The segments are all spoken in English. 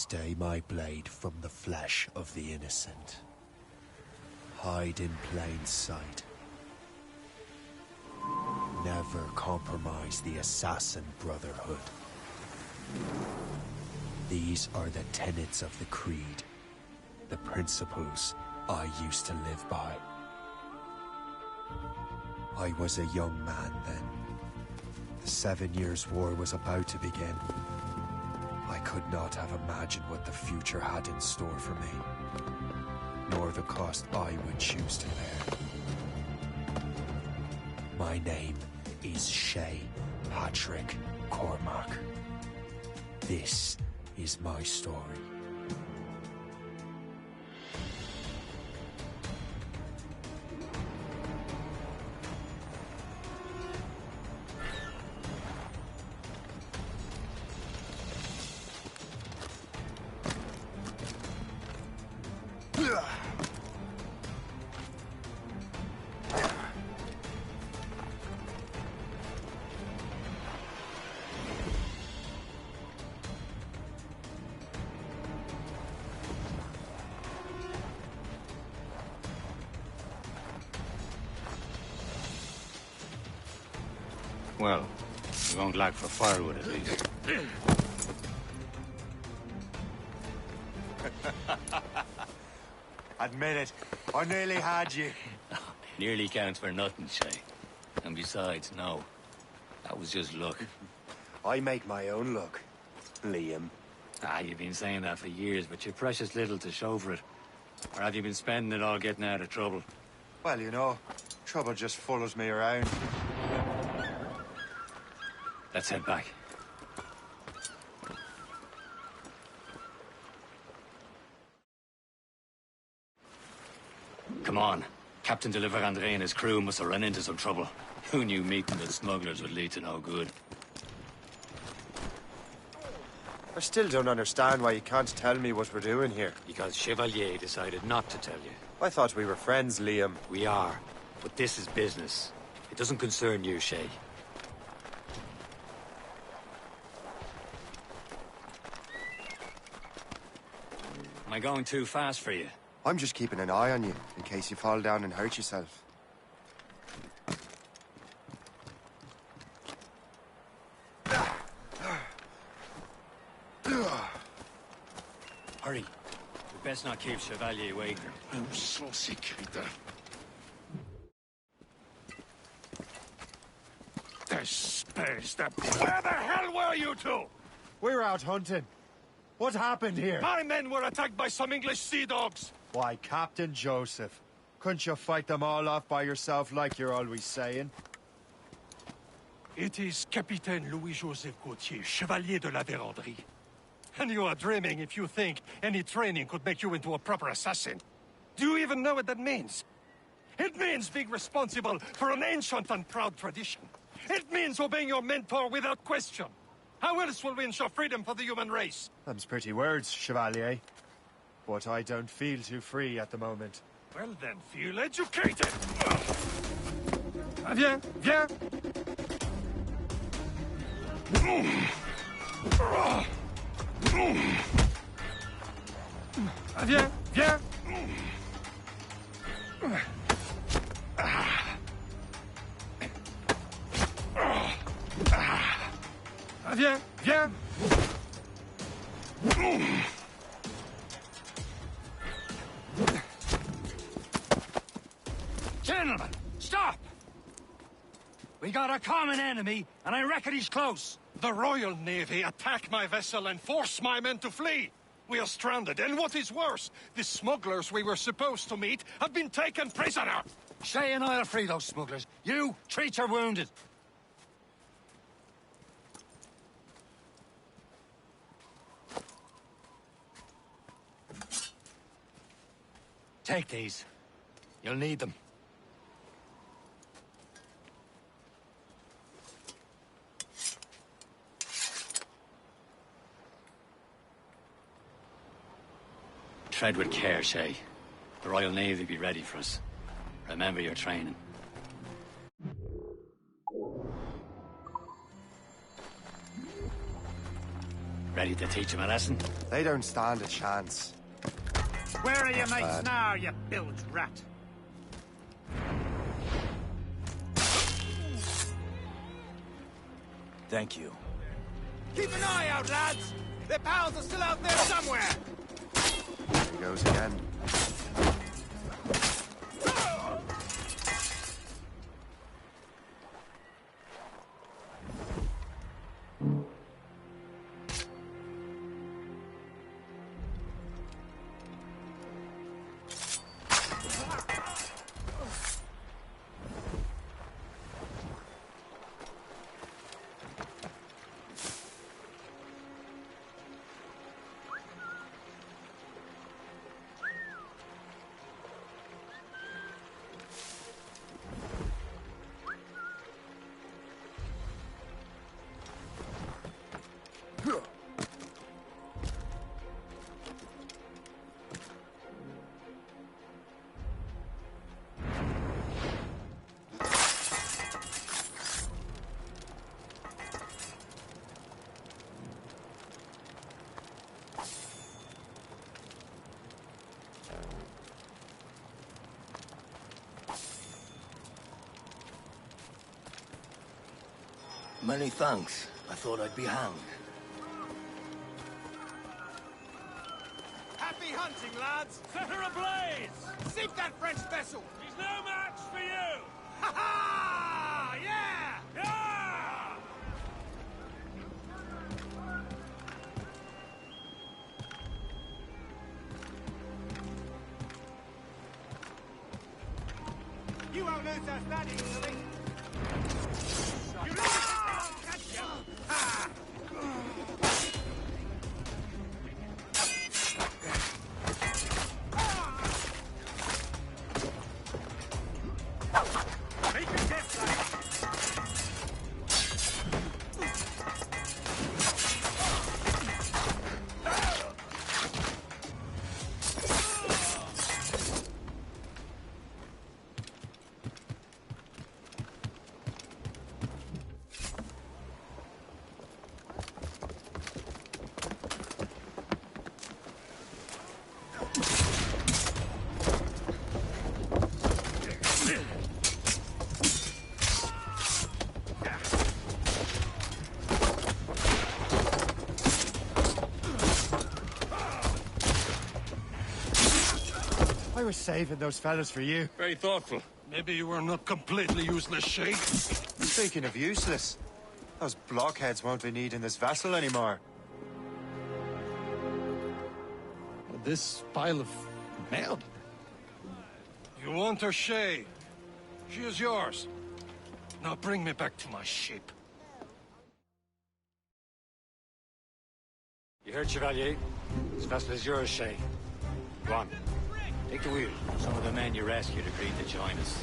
Stay my blade from the flesh of the innocent. Hide in plain sight. Never compromise the Assassin Brotherhood. These are the tenets of the Creed, the principles I used to live by. I was a young man then. The 7 Years' War was about to begin. I could not have imagined what the future had in store for me, nor the cost I would choose to bear. My name is Shay Patrick Cormac. This is my story. Well, we won't lack for firewood at least. Admit it, I nearly had you. Nearly counts for nothing, Shay. And besides, no. That was just luck. I make my own luck, Liam. You've been saying that for years, but you've precious little to show for it. Or have you been spending it all getting out of trouble? Well, you know, trouble just follows me around. Let's head back. Come on. Captain de Andre and his crew must have run into some trouble. Who knew meeting the smugglers would lead to no good? I still don't understand why you can't tell me what we're doing here. Because Chevalier decided not to tell you. I thought we were friends, Liam. We are. But this is business. It doesn't concern you, Shay. Am I going too fast for you? I'm just keeping an eye on you, in case you fall down and hurt yourself. Hurry. We best not keep Chevalier waiting. I'm so sick, Peter. The space, Where the hell were you two? We're out hunting. What happened here? My men were attacked by some English sea dogs. Why, Captain Joseph. Couldn't you fight them all off by yourself like you're always saying? It is Capitaine Louis-Joseph Gauthier, Chevalier de la Vérendrye. And you are dreaming if you think any training could make you into a proper assassin. Do you even know what that means? It means being responsible for an ancient and proud tradition. It means obeying your mentor without question. How else will we ensure freedom for the human race? Them's pretty words, Chevalier. But I don't feel too free at the moment. Well then, feel educated! Viens, viens! Viens, viens! Viens, viens! Gentlemen, stop! We got a common enemy, and I reckon he's close. The Royal Navy attack my vessel and force my men to flee. We are stranded, and what is worse, the smugglers we were supposed to meet have been taken prisoner. Shay and I'll free those smugglers. You, treat your wounded. Take these. You'll need them. Tread with care, Shay. The Royal Navy be ready for us. Remember your training. Ready? Ready to teach him a lesson? They don't stand a chance. Where are your mates now, you bilge rat? Thank you. Keep an eye out, lads! Their pals are still out there somewhere! There he goes again. Many thanks. I thought I'd be hanged. Happy hunting, lads! Set her ablaze! Sink that French vessel! She's no match for you! Ha ha! Yeah! Yeah! You won't lose us that easily! I was saving those fellas for you. Very thoughtful. Maybe you were not completely useless, Shay. Speaking of useless, those blockheads won't be needing this vessel anymore. This pile of mail. You want her, Shay? She is yours. Now bring me back to my ship. You heard, Chevalier? This vessel is yours, Shay. Go on. Take the wheel. Some of the men you rescued agreed to join us.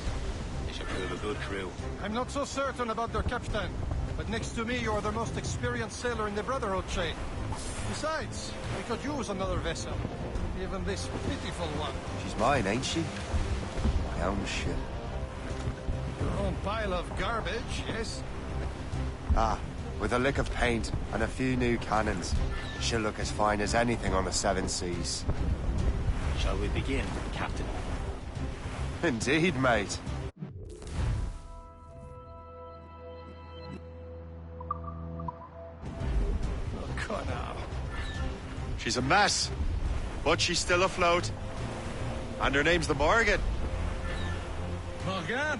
They should prove a good crew. I'm not so certain about their captain, but next to me you're the most experienced sailor in the Brotherhood, Shay. Besides, we could use another vessel. Even this pitiful one. She's mine, ain't she? My own ship. Your own pile of garbage, yes? Ah, with a lick of paint and a few new cannons, she'll look as fine as anything on the Seven Seas. Shall we begin, Captain? Indeed, mate. Look now. She's a mess, but she's still afloat. And her name's the Morgan. Morgan?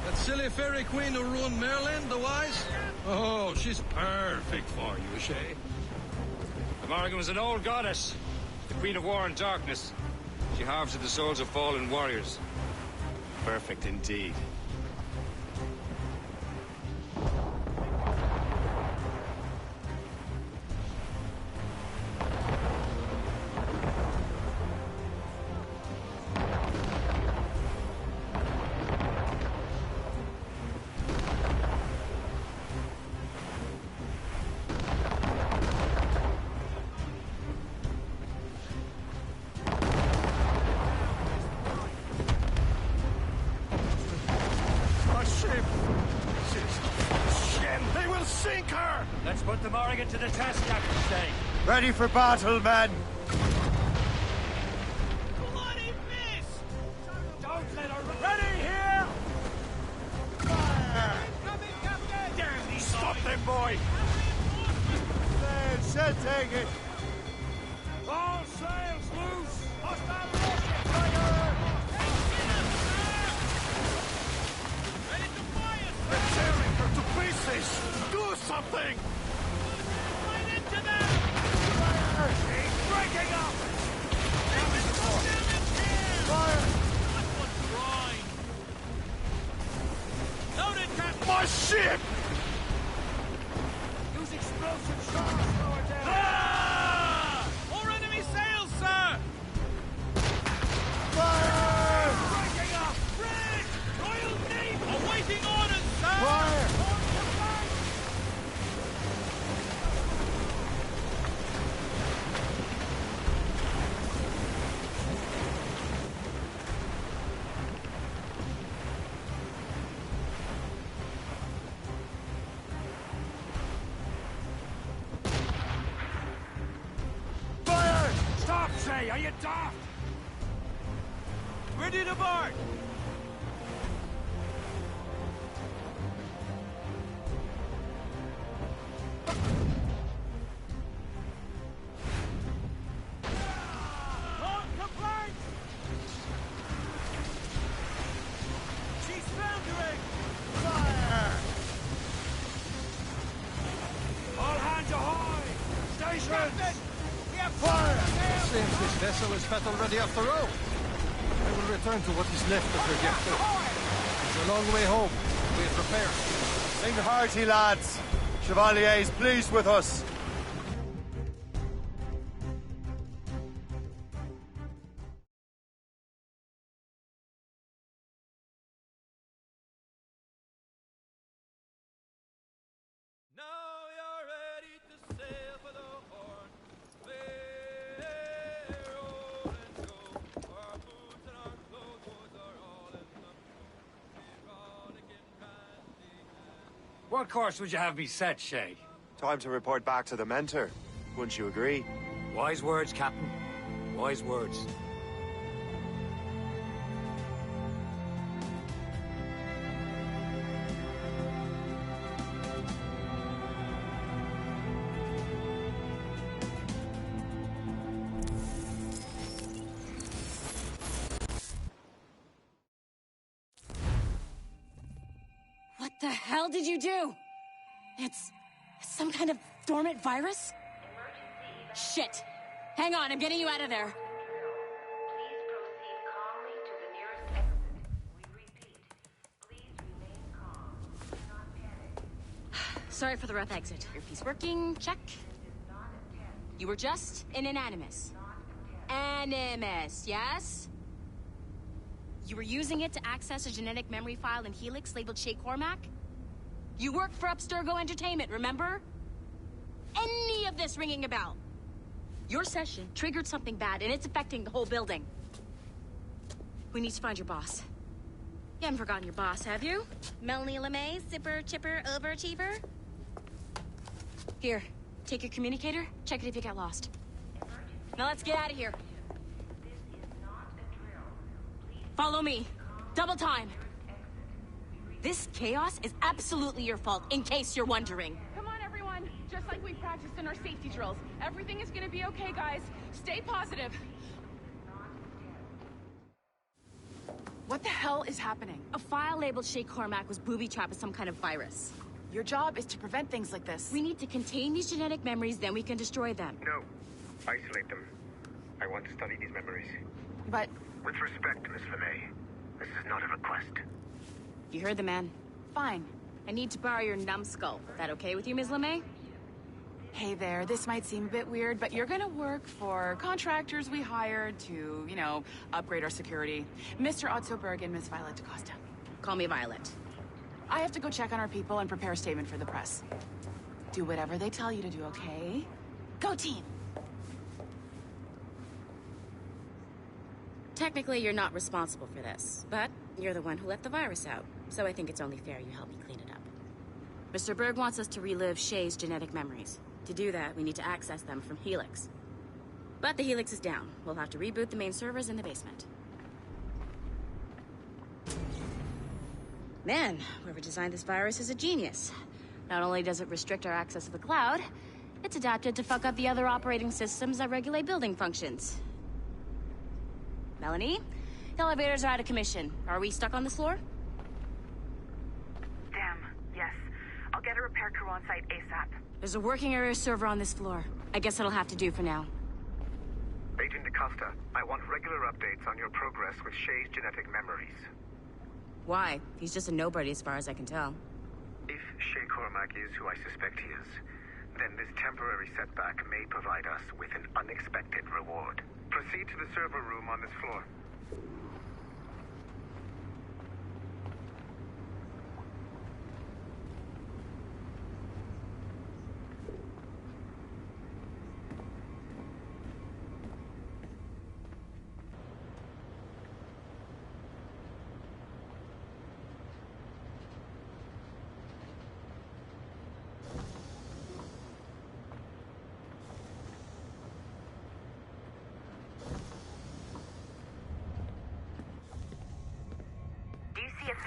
That silly fairy queen who ruined Merlin, the Wise? Oh, she's perfect for you, Shay. The Morrigan was an old goddess. The Queen of War and Darkness. She harvested the souls of fallen warriors. Perfect indeed. Let's put the Morrigan to the test, Captain Stay. Ready for battle, men! Bloody miss! Don't let her... Ready here! Fire! Coming, Captain! Damn these... Stop them, boy! Sail, shall take it! All sails loose! Hostile warship! Fire! Ready to fire, sir! They're tearing her to pieces! Do something! Right into them! He's breaking up! Fire! That one's drying! Loaded, Captain! My ship! Use explosive shards, lower down! Ah! More enemy sails, sir! Fire! Breaking up! Brig! Royal Navy! Awaiting orders, sir! Fire! Fire! Stop, Shay! Are you daft? Ready to board! Long complaint! She's foundering! Fire! All hands ahoy! Stations! Captain! We have Fire! Seems this vessel is fat already after all. I will return to what is left of her Gekko. It's a long way home. We are prepared. Sing hearty, lads. Chevalier is pleased with us. Now you're ready to sail for the Horn. We're old and go. Our boots and our clothes are all in the erotic and randy and... What course would you have me set, Shay? Time to report back to the mentor. Wouldn't you agree? Wise words, Captain. Wise words. What the hell did you do? It's some kind of dormant virus? Shit. Hang on, I'm getting you out of there. Please proceed calmly to the nearest exit. We repeat, please remain calm. Do not panic. Sorry for the rough exit. Earpiece working, check. You were just in an Animus. Animus, yes? You were using it to access a genetic memory file in Helix labeled Shay Cormac? You worked for Abstergo Entertainment, remember? Any of this ringing a bell? Your session triggered something bad, and it's affecting the whole building. We need to find your boss. You haven't forgotten your boss, have you? Melanie LeMay, zipper, chipper, overachiever? Here, take your communicator, check it if you get lost. Now let's get out of here. Follow me. Double time. This chaos is absolutely your fault, in case you're wondering. Come on, everyone. Just like we practiced in our safety drills. Everything is gonna be okay, guys. Stay positive. What the hell is happening? A file labeled Shay Cormac was booby-trapped with some kind of virus. Your job is to prevent things like this. We need to contain these genetic memories, then we can destroy them. No. Isolate them. I want to study these memories. But... With respect, Miss LeMay, this is not a request. You heard the man. Fine. I need to borrow your numbskull. That okay with you, Ms. LeMay? Hey there, this might seem a bit weird, but you're gonna work for contractors we hired to, you know, upgrade our security. Mr. Otto Berg and Miss Violet DaCosta. Call me Violet. I have to go check on our people and prepare a statement for the press. Do whatever they tell you to do, okay? Go team! Technically, you're not responsible for this, but you're the one who let the virus out. So I think it's only fair you help me clean it up. Mr. Berg wants us to relive Shay's genetic memories. To do that, we need to access them from Helix. But the Helix is down. We'll have to reboot the main servers in the basement. Man, whoever designed this virus is a genius. Not only does it restrict our access to the cloud, it's adapted to fuck up the other operating systems that regulate building functions. Melanie? The elevators are out of commission. Are we stuck on this floor? Damn, yes. I'll get a repair crew on site ASAP. There's a working area server on this floor. I guess that'll have to do for now. Agent DaCosta, I want regular updates on your progress with Shay's genetic memories. Why? He's just a nobody as far as I can tell. If Shay Cormac is who I suspect he is, then this temporary setback may provide us with an unexpected reward. Proceed to the server room on this floor.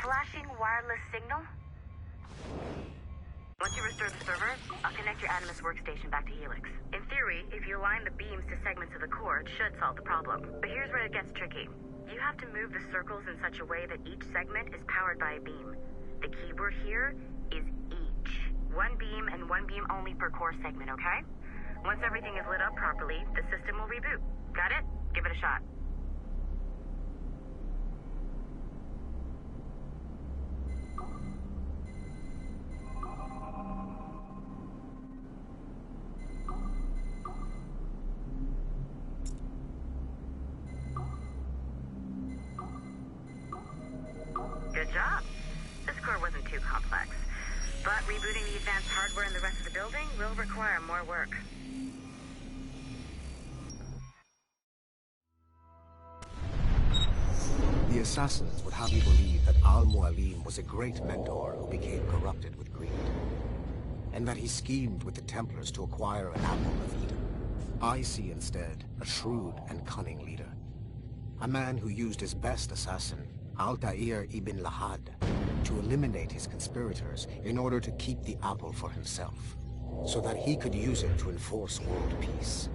Flashing wireless signal? Once you restore the server, I'll connect your Animus workstation back to Helix. In theory, if you align the beams to segments of the core, it should solve the problem. But here's where it gets tricky. You have to move the circles in such a way that each segment is powered by a beam. The keyword here is each. One beam and one beam only per core segment, okay? Once everything is lit up properly, the system will reboot. Got it? Give it a shot. Good job. This core wasn't too complex. But rebooting the advanced hardware in the rest of the building will require more work. The assassins would have you believe that Al-Mualim was a great mentor who became corrupted with greed, and that he schemed with the Templars to acquire an apple of Eden. I see instead a shrewd and cunning leader. A man who used his best assassin, Altair ibn Lahad, to eliminate his conspirators in order to keep the apple for himself, so that he could use it to enforce world peace.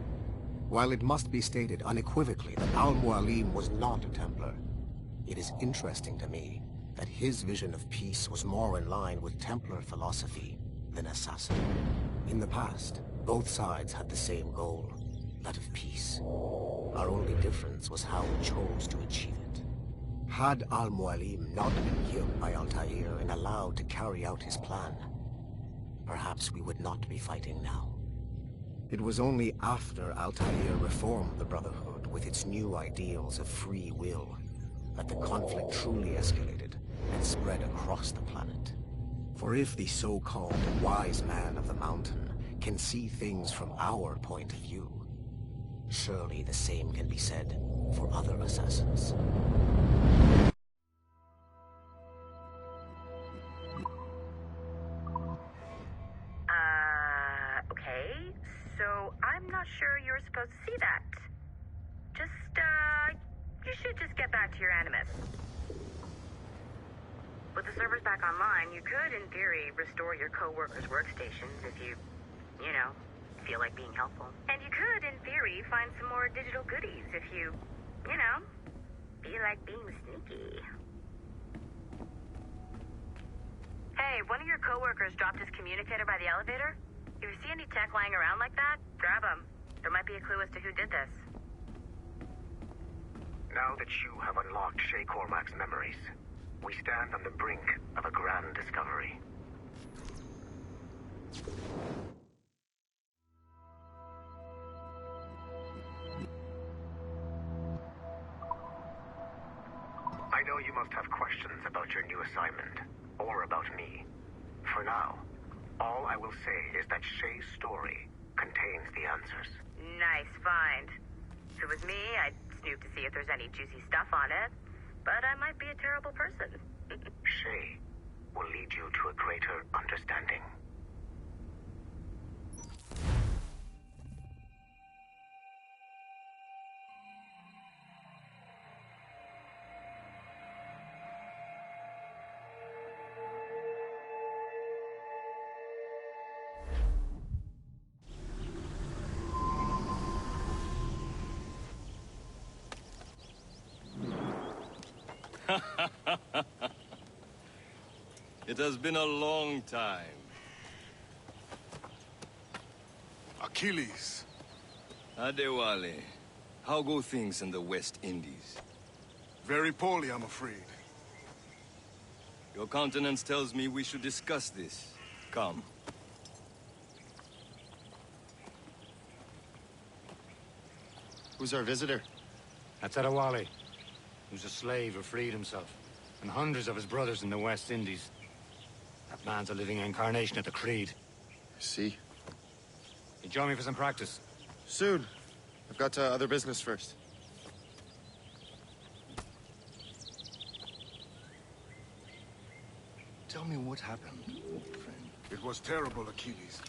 While it must be stated unequivocally that Al-Mualim was not a Templar, it is interesting to me that his vision of peace was more in line with Templar philosophy than assassin. In the past, both sides had the same goal, that of peace. Our only difference was how we chose to achieve it. Had Al-Mualim not been killed by Altair and allowed to carry out his plan, perhaps we would not be fighting now. It was only after Altair reformed the Brotherhood with its new ideals of free will that the conflict truly escalated and spread across the planet. For if the so-called wise man of the mountain can see things from our point of view, surely the same can be said for other assassins. Okay. So I'm not sure you were supposed to see that. You should just get back to your Animus. With the servers back online, you could, in theory, restore your co-workers' workstations if you feel like being helpful. And you could, in theory, find some more digital goodies if you feel like being sneaky. Hey, one of your co-workers dropped his communicator by the elevator. If you see any tech lying around like that, grab them. There might be a clue as to who did this. Now that you have unlocked Shay Cormac's memories, we stand on the brink of a grand discovery. I know you must have questions about your new assignment, or about me. For now, all I will say is that Shay's story contains the answers. Nice find. If it was me, I'd snoop to see if there's any juicy stuff on it. But I might be a terrible person. Shay, will lead you to a greater understanding. It has been a long time. Achilles. Adewale, how go things in the West Indies? Very poorly, I'm afraid. Your countenance tells me we should discuss this. Come. Who's our visitor? That's Adewale, who's a slave who freed himself, and hundreds of his brothers in the West Indies. That man's a living incarnation of the Creed. See? You join me for some practice? Soon. I've got other business first. Tell me what happened, old friend. It was terrible, Achilles.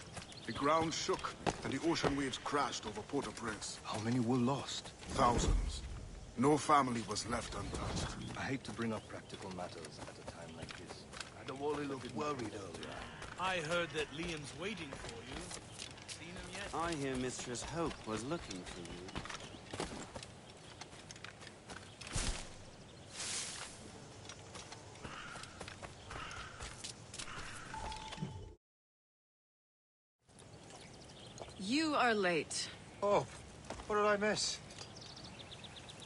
The ground shook, and the ocean waves crashed over Port-au-Prince. How many were lost? Thousands. No family was left untouched. I hate to bring up practical matters at a time like this. Adewale looked worried earlier. I heard that Liam's waiting for you. Seen him yet? I hear Mistress Hope was looking for you. You are late. Oh, what did I miss?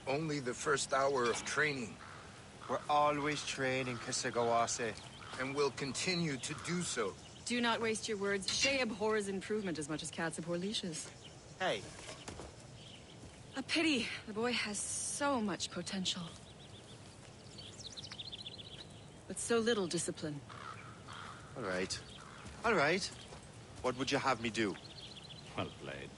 Only the first hour of training. We're always training, Kisagawase. And will continue to do so. Do not waste your words. Shay abhors improvement as much as cats abhor leashes. Hey. A pity. The boy has so much potential. But so little discipline. All right. All right. What would you have me do? Well played.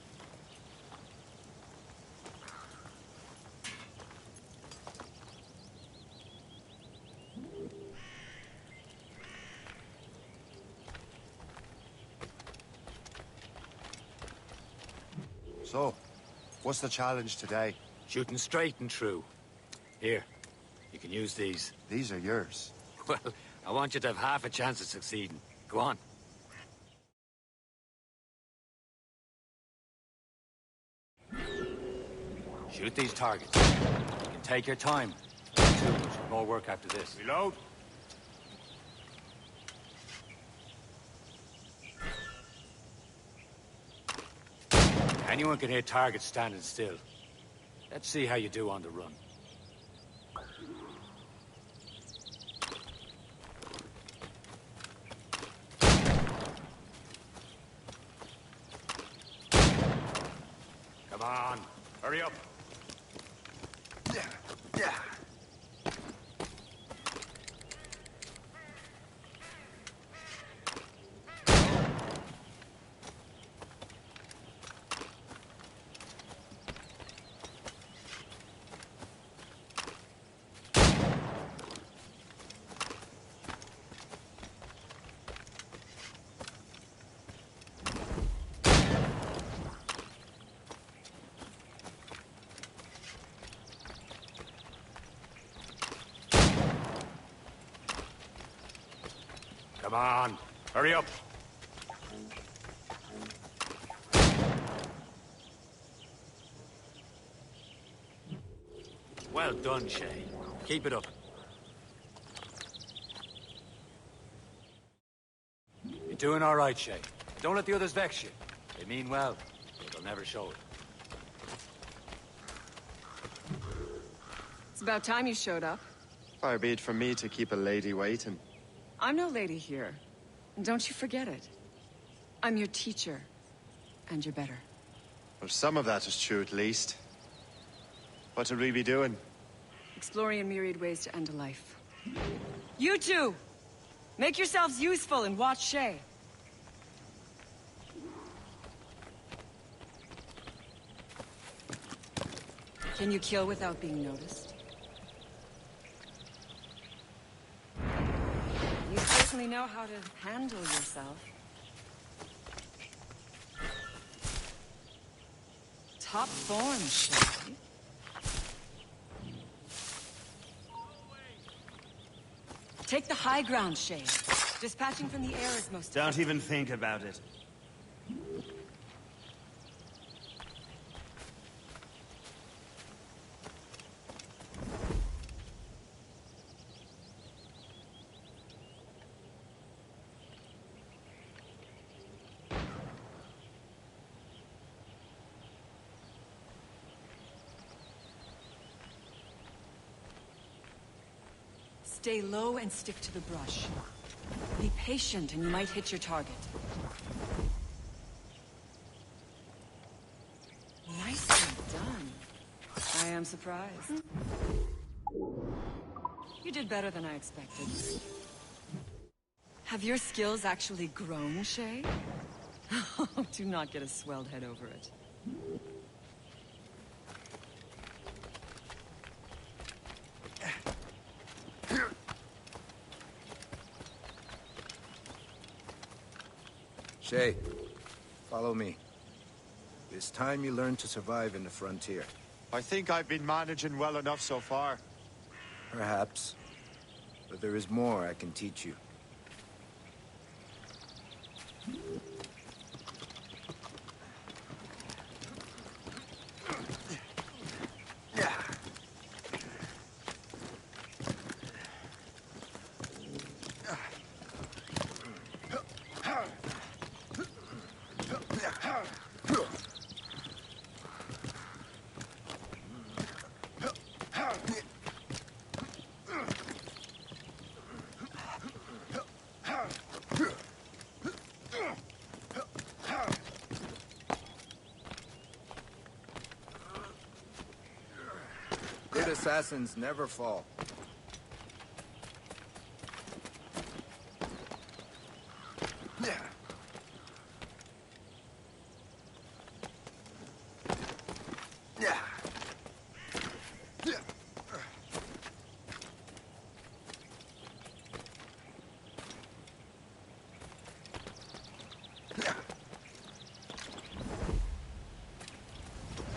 So, what's the challenge today? Shooting straight and true. Here, you can use these. These are yours. Well, I want you to have half a chance of succeeding. Go on. Shoot these targets. You can take your time. More work after this. Reload. Anyone can hit targets standing still. Let's see how you do on the run. Come on, hurry up. Yeah. Come on, hurry up. Well done, Shay. Keep it up. You're doing all right, Shay. Don't let the others vex you. They mean well, but they'll never show it. It's about time you showed up. Far be it from me to keep a lady waiting. I'm no lady here. And don't you forget it. I'm your teacher. And you're better. Well, some of that is true, at least. What should we be doing? Exploring a myriad ways to end a life. You two! Make yourselves useful and watch Shay. Can you kill without being noticed? You certainly know how to handle yourself. Top form, Shay. Take the high ground, Shay. Dispatching from the air is most... Don't even think about it. Stay low and stick to the brush. Be patient and you might hit your target. Nicely done. I am surprised. You did better than I expected. Have your skills actually grown, Shay? Do not get a swelled head over it. Shay, follow me. It's time you learn to survive in the frontier. I think I've been managing well enough so far. Perhaps. But there is more I can teach you. Good assassins never fall.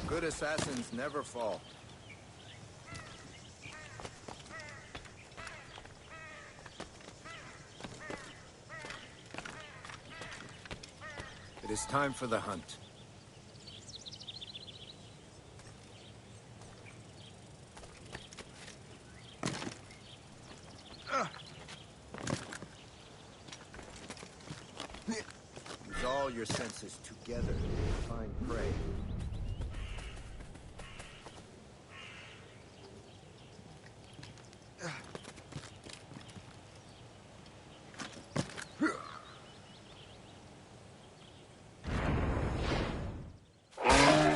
Good assassins never fall. It is time for the hunt. Use all your senses together to find prey.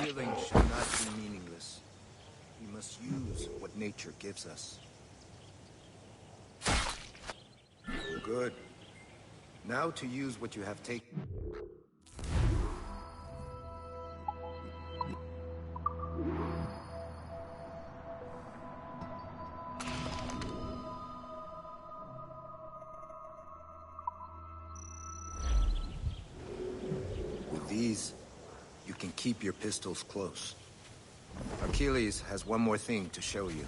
Killing should not be meaningless. We must use what nature gives us. Good. Now to use what you have taken. With these, you can keep your pistols close. Achilles has one more thing to show you.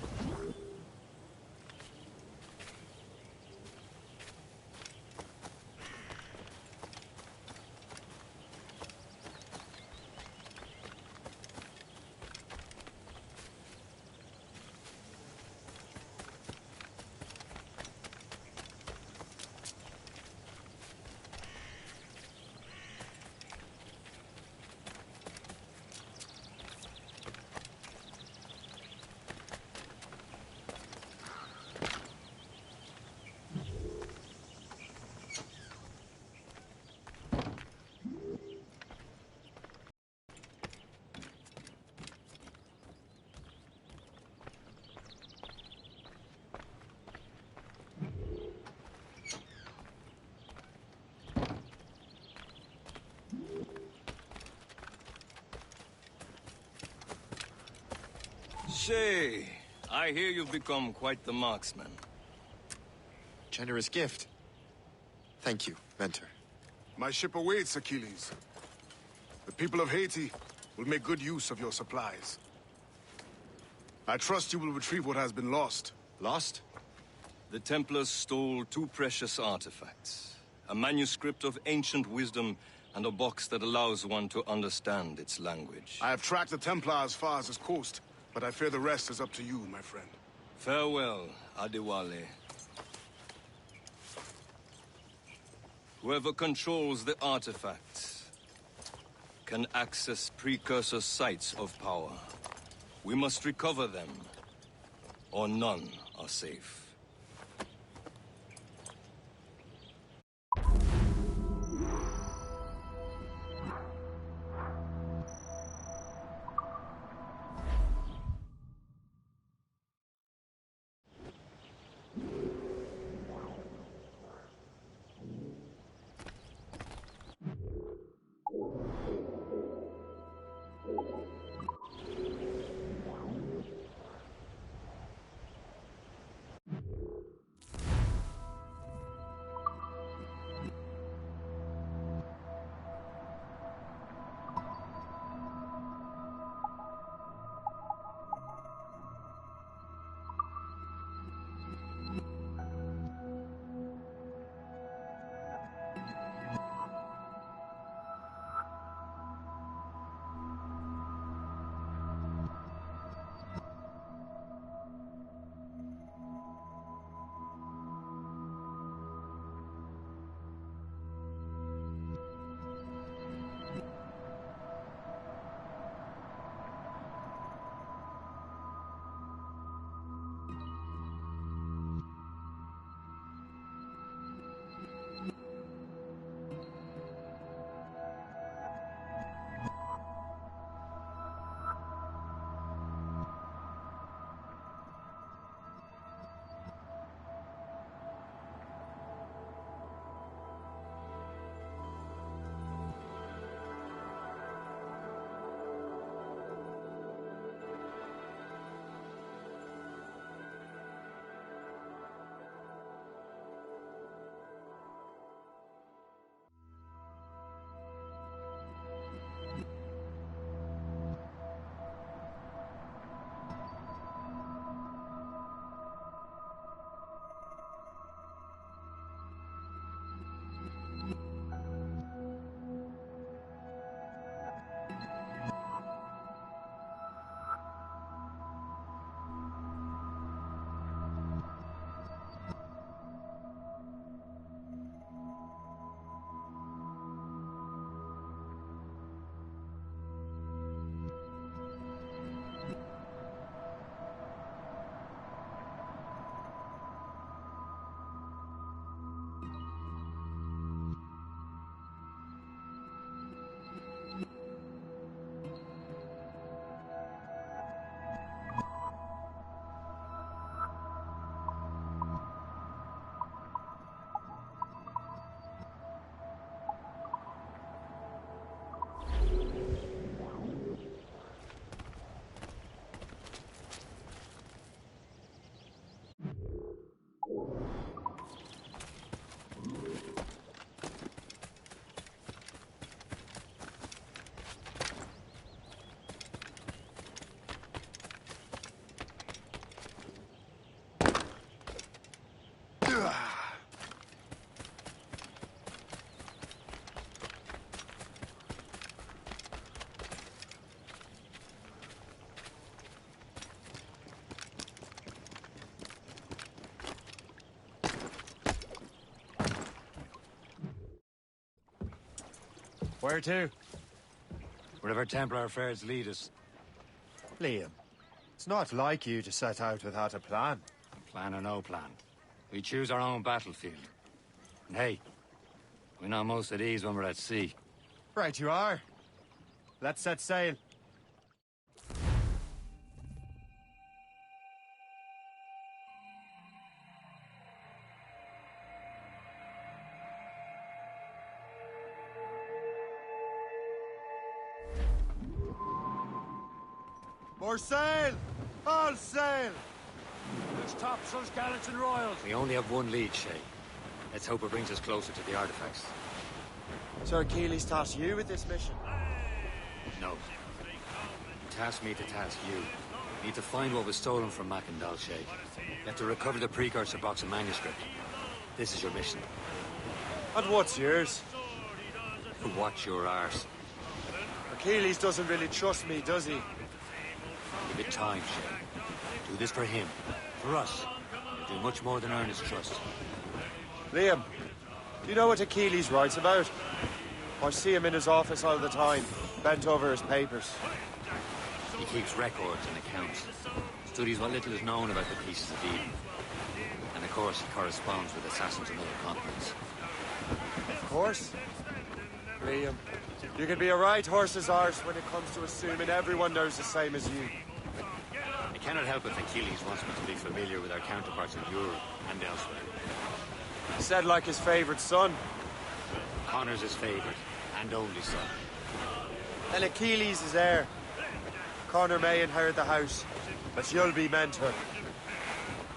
Shay, I hear you've become quite the marksman. Generous gift. Thank you, Mentor. My ship awaits, Achilles. The people of Haiti will make good use of your supplies. I trust you will retrieve what has been lost. Lost? The Templars stole 2 precious artifacts. A manuscript of ancient wisdom and a box that allows one to understand its language. I have tracked the Templar as far as this coast, but I fear the rest is up to you, my friend. Farewell, Adewale. Whoever controls the artifacts can access precursor sites of power. We must recover them, or none are safe. Where to? Wherever Templar affairs lead us. Liam, it's not like you to set out without a plan. Plan or no plan. We choose our own battlefield. And hey, we know most of these when we're at sea. Right you are. Let's set sail. More sail! All sail! There's topsails, gallants, and royals. We only have one lead, Shay. Let's hope it brings us closer to the artifacts. So Achilles tasked you with this mission? No. He tasked me to task you. We need to find what was stolen from Mac and Dalshay. You have to recover the precursor box and manuscript. This is your mission. And what's yours? Watch your arse. Achilles doesn't really trust me, does he? Give it time, Shay. Do this for him. For us. You'll do much more than earn his trust. Liam, do you know what Achilles writes about? I see him in his office all the time, bent over his papers. He keeps records and accounts. Studies what little is known about the pieces of Eden. And of course, he corresponds with assassins on other continents. Of course. Liam, you can be a right horse's arse when it comes to assuming everyone knows the same as you. I cannot help it if Achilles wants me to be familiar with our counterparts in Europe and elsewhere. Said like his favorite son. Connor's his favorite, and only son. And Achilles is heir. Connor may inherit the house, but you'll be mentor.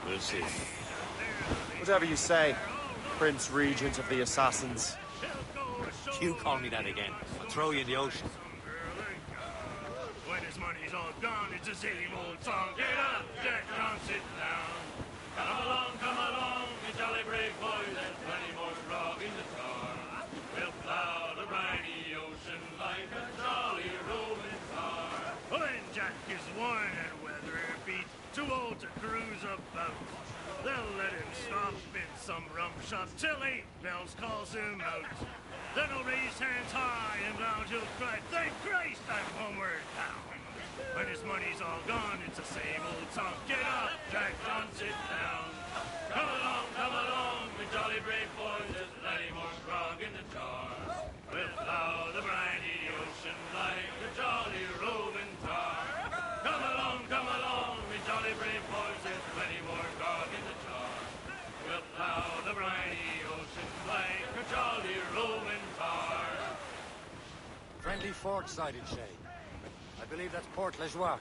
We'll see. Whatever you say, Prince Regent of the Assassins. You call me that again, I'll throw you in the ocean. When his money's all gone, it's the same old song. Get up, Jack John, sit down. Come along, you jolly brave boys. There's plenty more grog in the car. We'll plow the briny ocean like a jolly roving car. When Jack is worn and weather beat, too old to cruise about, they'll let him stop in some rum shop till 8 bells calls him out. Then he'll raise hands high and loud he'll cry, thank Christ I'm homeward bound. When his money's all gone, it's the same old song. Get up, Jack John, sit down. Come along, we jolly brave boys. There's plenty more grog in the jar. We'll plow the briny ocean like a jolly roving tar. Come along, we jolly brave boys. There's plenty more grog in the jar. We'll plow the briny ocean like a jolly roving tar. Friendly fort sighted, Shay. I believe that's Port Lejoie.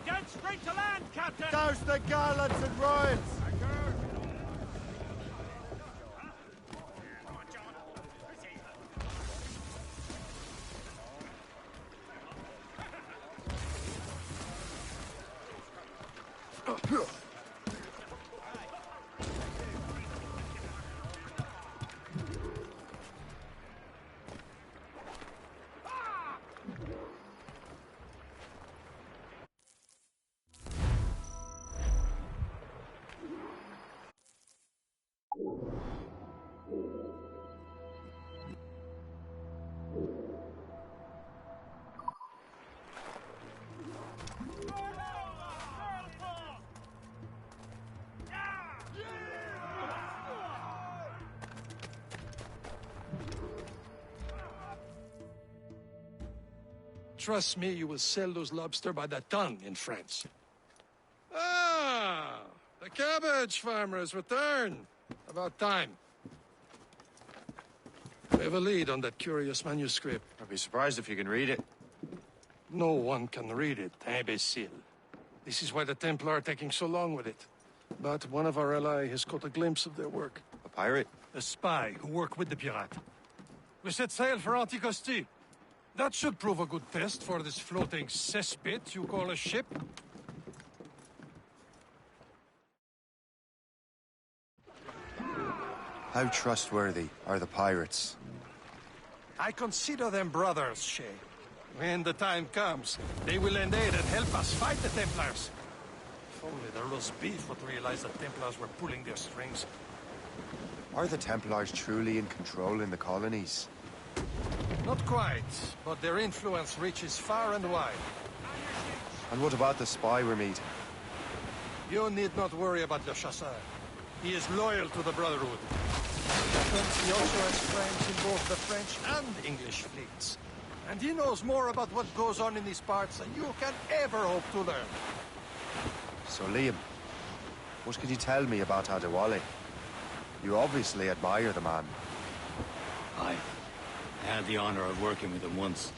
Get straight to land, Captain! Douse the gallants and royals! Trust me, you will sell those lobster by the ton in France. Ah, the cabbage farmers return. About time. We have a lead on that curious manuscript. I'd be surprised if you can read it. No one can read it, imbecile. This is why the Templar are taking so long with it. But one of our allies has caught a glimpse of their work. A pirate? A spy who worked with the pirate. We set sail for Anticosti. That should prove a good test for this floating cesspit you call a ship. How trustworthy are the pirates? I consider them brothers, Shay. When the time comes, they will lend aid and help us fight the Templars. If only the roast beef would realize the Templars were pulling their strings. Are the Templars truly in control in the colonies? Not quite, but their influence reaches far and wide. And what about the spy we're meeting? You need not worry about Le Chasseur. He is loyal to the Brotherhood. He also has friends in both the French and English fleets. And he knows more about what goes on in these parts than you can ever hope to learn. So Liam, what can you tell me about Adewale? You obviously admire the man. I had the honor of working with him once.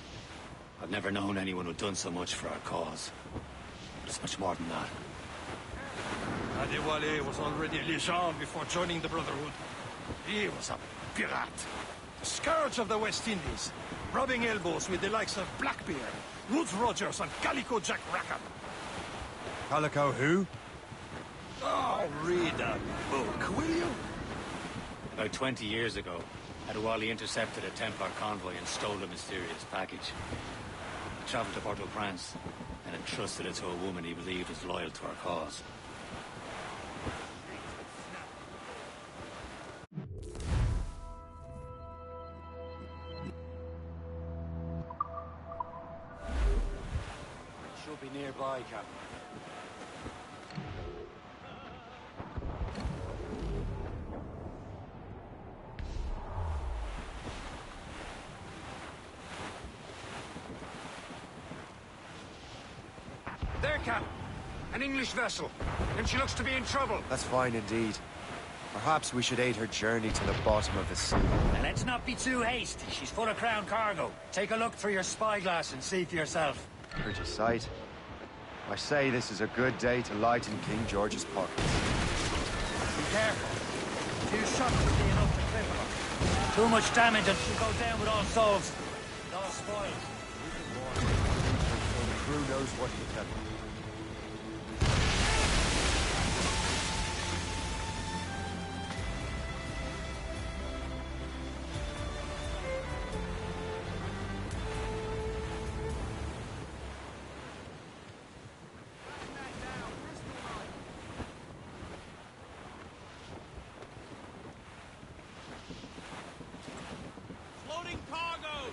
I've never known anyone who'd done so much for our cause. But it's much more than that. Adewale was already a legend before joining the Brotherhood. He was a pirate. The scourge of the West Indies. Rubbing elbows with the likes of Blackbeard, Woodes Rogers, and Calico Jack Rackham. Calico who? Oh, read a book, will you? About 20 years ago, Adewale intercepted a Templar convoy and stole a mysterious package. He traveled to Port-au-Prince and entrusted it to a woman he believed was loyal to our cause. She'll be nearby, Captain. There, Cap. An English vessel. And she looks to be in trouble. That's fine indeed. Perhaps we should aid her journey to the bottom of the sea. Now let's not be too hasty. She's full of crown cargo. Take a look through your spyglass and see for yourself. Pretty sight. I say this is a good day to lighten King George's pockets. Be careful. A few shots would be enough to cripple her. Too much damage and she'll go down with all souls. And all spoils. So the crew knows what to tell them. Loading cargo!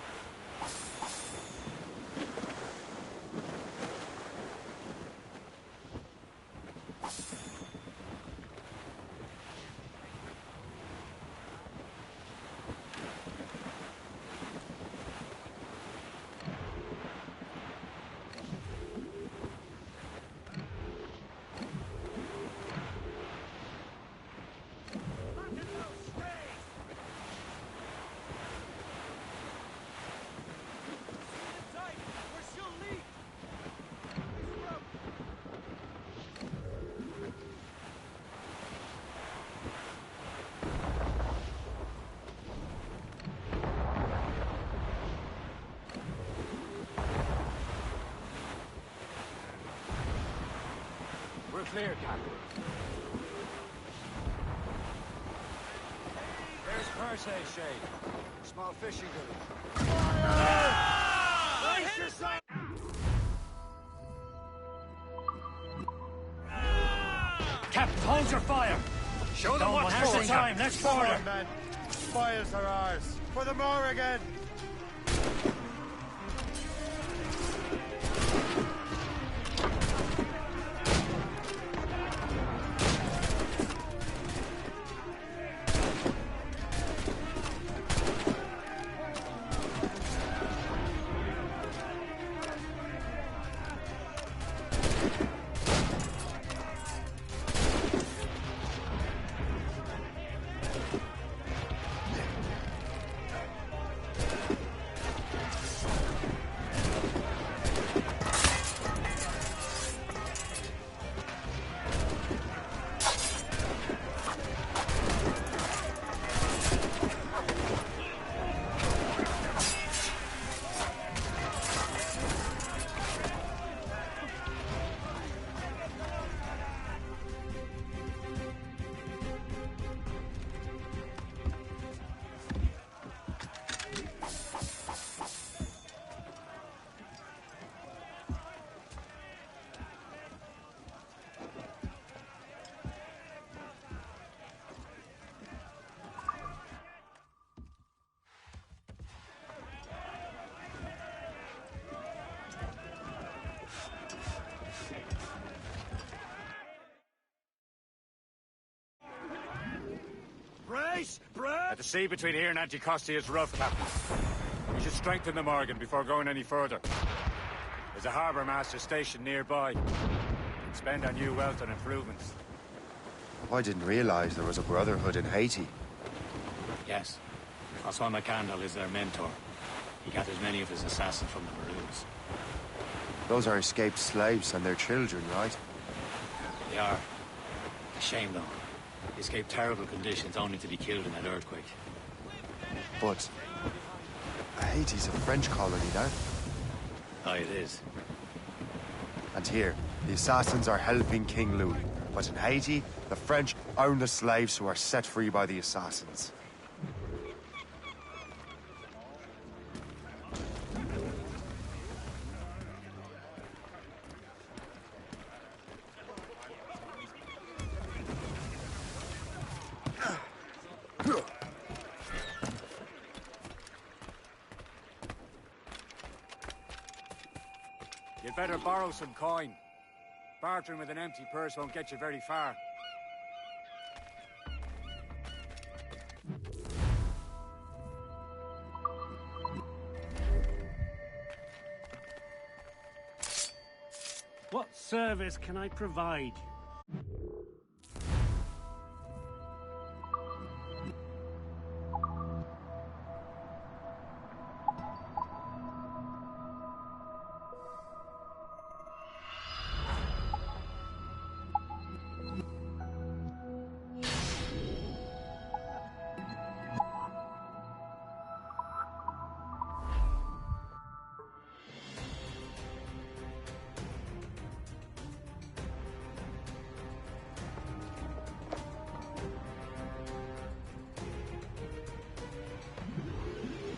We're clear, Captain. There's Perse, Shay. Small fishing village. Brace yourself! Captain, hold your fire! Show them Don't what's waste going, time. Captain. Let's board her. men. Spoils are ours. For the Morrigan! The sea between here and Anticosti is rough, Captain. We should strengthen the Morgan before going any further. There's a harbour master stationed nearby. We can spend our new wealth on improvements. I didn't realize there was a brotherhood in Haiti. Yes. Francois McCandle is their mentor. He gathers many of his assassins from the Maroons. Those are escaped slaves and their children, right? They are. A shame, though. They escaped terrible conditions only to be killed in that earthquake. But Haiti's a French colony now. Aye, it is. And here, the assassins are helping King Louis. But in Haiti, the French own the slaves who are set free by the assassins. You'd better borrow some coin. Bartering with an empty purse won't get you very far. What service can I provide?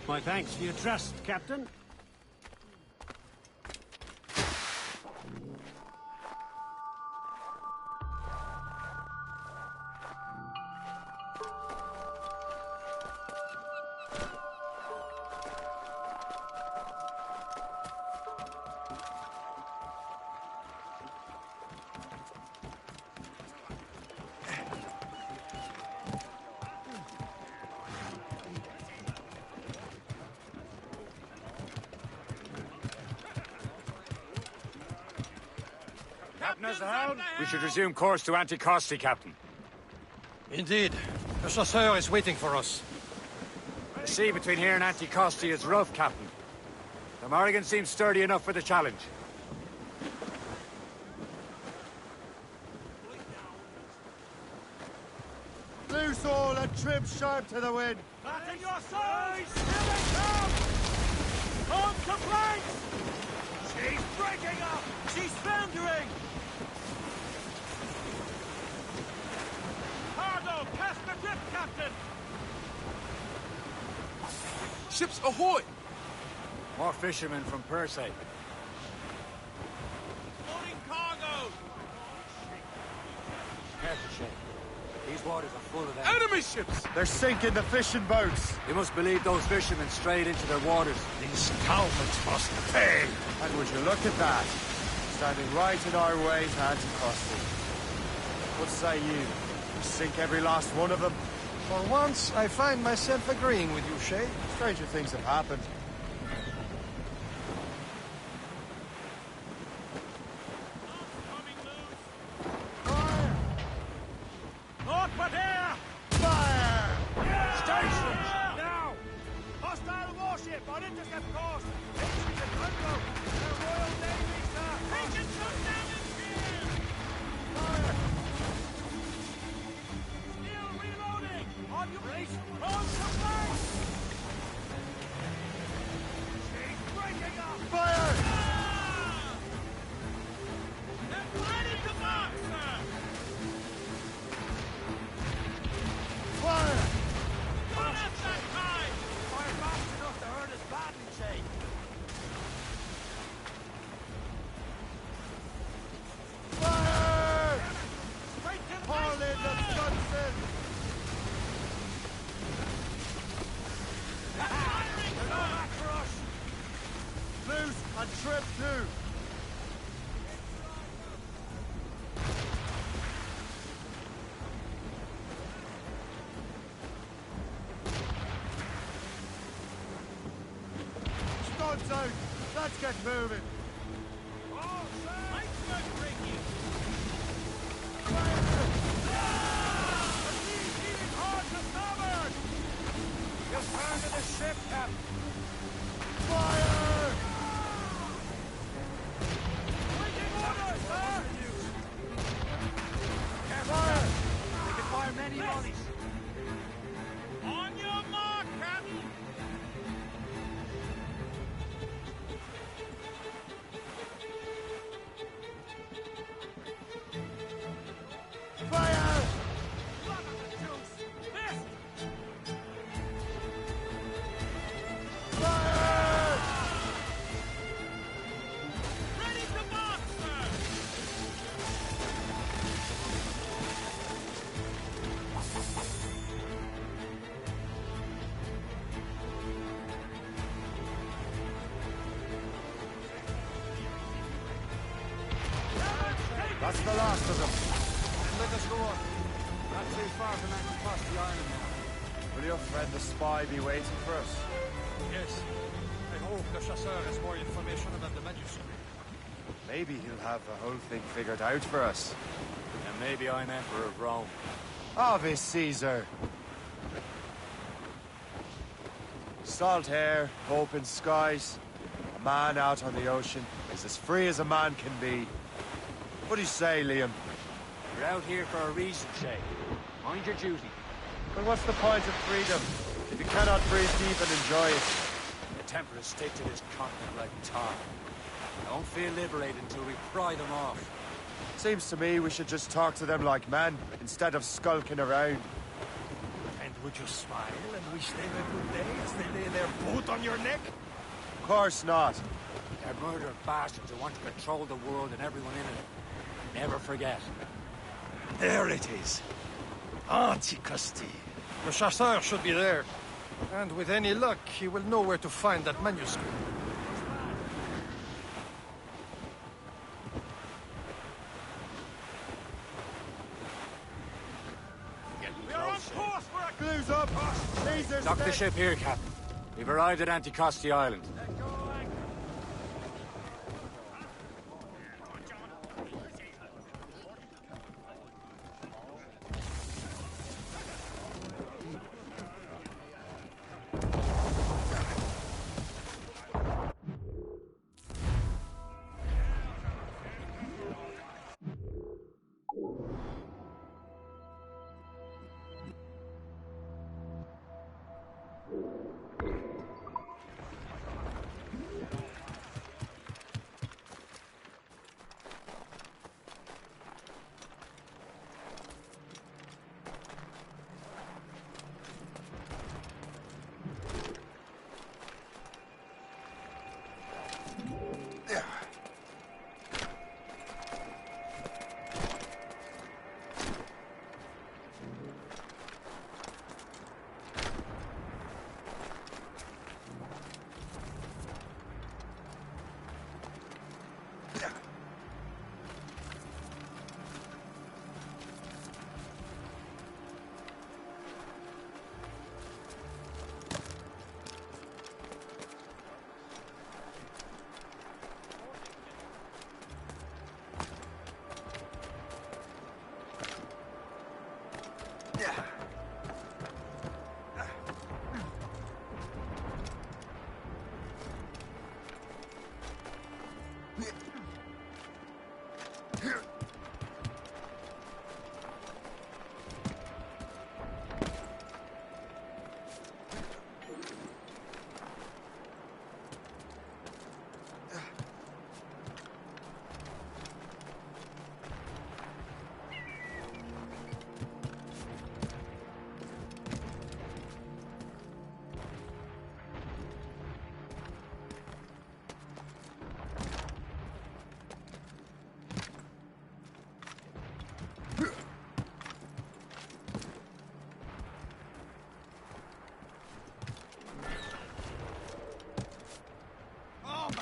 My thanks for your trust, Captain. We should resume course to Anticosti, Captain. Indeed. The chasseur is waiting for us. The sea between here and Anticosti is rough, Captain. The Morrigan seems sturdy enough for the challenge. Loose all and trim sharp to the wind. Batten your sides! Here they come! On to planks! She's breaking up! She's foundering! Cargo, cast the grip, Captain! Ships ahoy! More fishermen from Persay. Loading cargo! Careful, Shay. These waters are full of them. Enemy ships! They're sinking the fishing boats. You must believe those fishermen strayed into their waters. These Calverts must pay. And would you look at that? Standing right in our way to Anticosti. What say you? We sink every last one of them? For once, I find myself agreeing with you, Shay. Stranger things have happened. North Madeira! Fire! Station! Now! Hostile warship on intercept course! Reaching the gunboat! Their Royal Navy, sir! Taking some damage here! Fire! Still reloading! On your brace! On to flank! She's breaking up! Fire! They're ready to march, sir! Fire! Not at that time! Fire fast enough to hurt us badly, Shay. Fire! Straight to Haul in the Stunson! They're firing! They're not back for us! Loose and trim too! guns out! Let's get moving! Oh, sir! Lights are breaking! Just turn to the ship, Captain! Fire! Waiting orders, sir! Fire! They can fire many volleys. On your mark, Captain! Fire! Fire! Ready to march, sir! That's the last of them. Let us go on. Not too far from Anticosti Island now. Will your friend the spy be waiting for us? Yes. I hope the Chasseur has more information about the manuscript. Maybe he'll have the whole thing figured out for us. And maybe I'm Emperor of Rome. Ave Caesar! Salt air, open skies. A man out on the ocean is as free as a man can be. What do you say, Liam? You're out here for a reason, Shay. Mind your duty. Well, what's the point of freedom if you cannot breathe deep and enjoy it? The Templars stick to this continent like tar. I won't feel liberated until we pry them off. Seems to me we should just talk to them like men, instead of skulking around. And would you smile and wish them a good day as they lay their boot on your neck? Of course not. They're murderous bastards who want to control the world and everyone in it. Never forget. There it is. Anticosti. The Chasseur should be there. And with any luck, he will know where to find that manuscript. We're on course for a Blues up! Caesar's Dock the dead. ship here, Captain. We've arrived at Anticosti Island.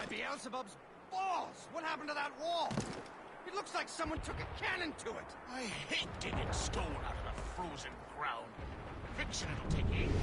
Beelzebub's balls! What happened to that wall? It looks like someone took a cannon to it. I hate digging stone out of the frozen ground. Friction it'll take ages.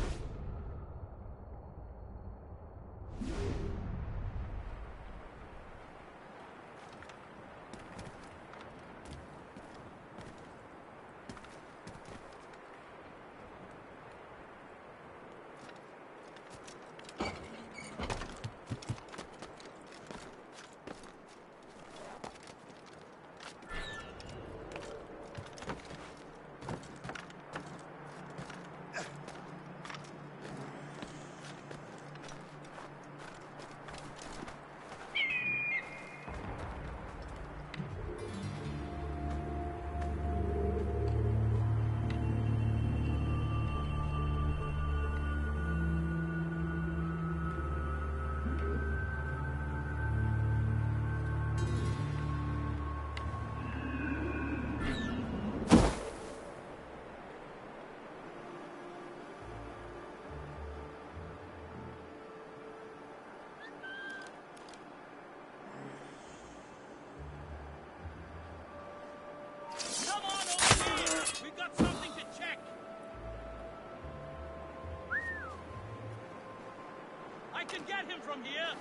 can get him from here!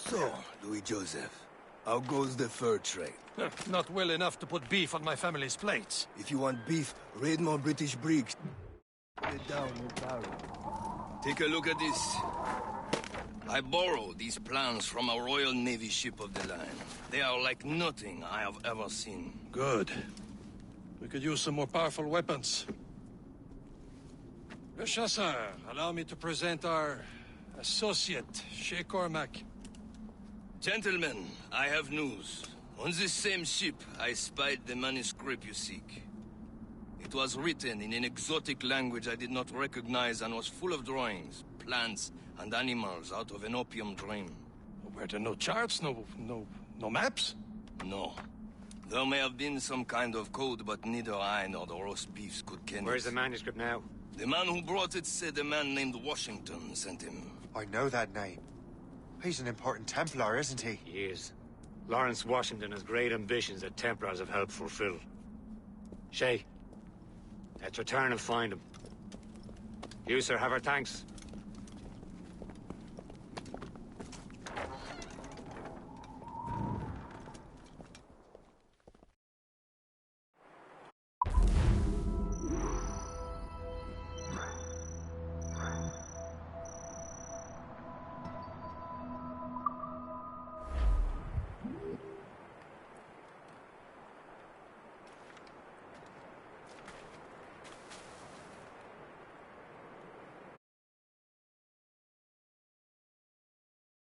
So, Louis Joseph, how goes the fur trade? Not well enough to put beef on my family's plates. If you want beef, raid more British brigs. Put it down, your barrel. Take a look at this. I borrowed these plans from a Royal Navy ship of the line. They are like nothing I have ever seen. Good. We could use some more powerful weapons. Le Chasseur, allow me to present our associate, Shay Cormac. Gentlemen, I have news. On this same ship, I spied the manuscript you seek. It was written in an exotic language I did not recognize and was full of drawings, plants, and animals out of an opium dream. Were there no charts, no maps? No. There may have been some kind of code, but neither I nor the roast beefs could ken it. Where's the manuscript now? The man who brought it said a man named Washington sent him. I know that name. He's an important Templar, isn't he? He is. Lawrence Washington has great ambitions that Templars have helped fulfill. Shay, let's return and find him. You, sir, have our thanks.